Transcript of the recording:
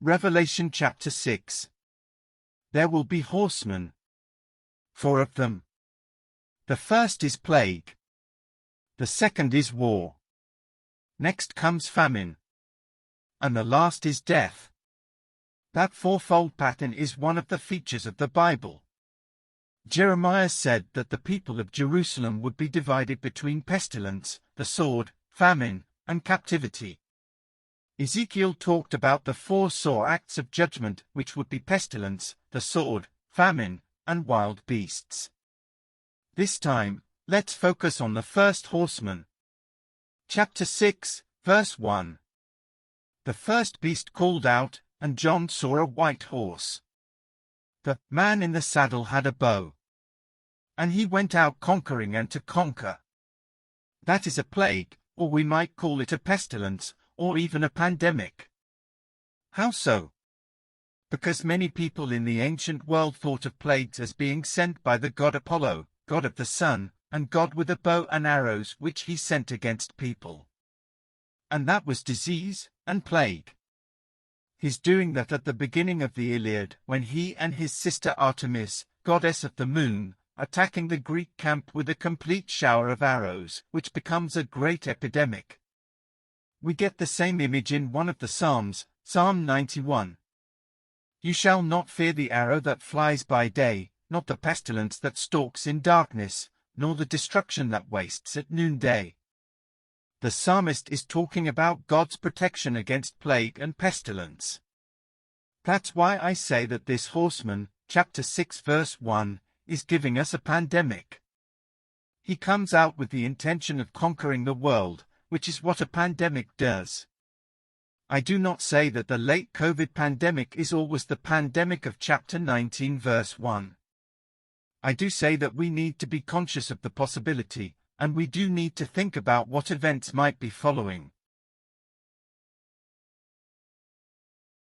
Revelation chapter 6. There will be horsemen. 4 of them. The first is plague. The second is war. Next comes famine. And the last is death. That fourfold pattern is one of the features of the Bible. Jeremiah said that the people of Jerusalem would be divided between pestilence, the sword, famine, and captivity. Ezekiel talked about the 4 sore acts of judgment, which would be pestilence, the sword, famine, and wild beasts. This time, let's focus on the first horseman. Chapter 6, verse 1. The first beast called out, and John saw a white horse. The man in the saddle had a bow. And he went out conquering and to conquer. That is a plague, or we might call it a pestilence, or even a pandemic. How so? Because many people in the ancient world thought of plagues as being sent by the god Apollo, god of the sun, and god with a bow and arrows which he sent against people. And that was disease and plague. He's doing that at the beginning of the Iliad, when he and his sister Artemis, goddess of the moon, attacking the Greek camp with a complete shower of arrows, which becomes a great epidemic. We get the same image in one of the Psalms, Psalm 91. You shall not fear the arrow that flies by day, not the pestilence that stalks in darkness, nor the destruction that wastes at noonday. The psalmist is talking about God's protection against plague and pestilence. That's why I say that this horseman, chapter 6 verse 1, is giving us a pandemic. He comes out with the intention of conquering the world, which is what a pandemic does. I do not say that the late COVID pandemic is always the pandemic of chapter 19 verse 1. I do say that we need to be conscious of the possibility, and we do need to think about what events might be following.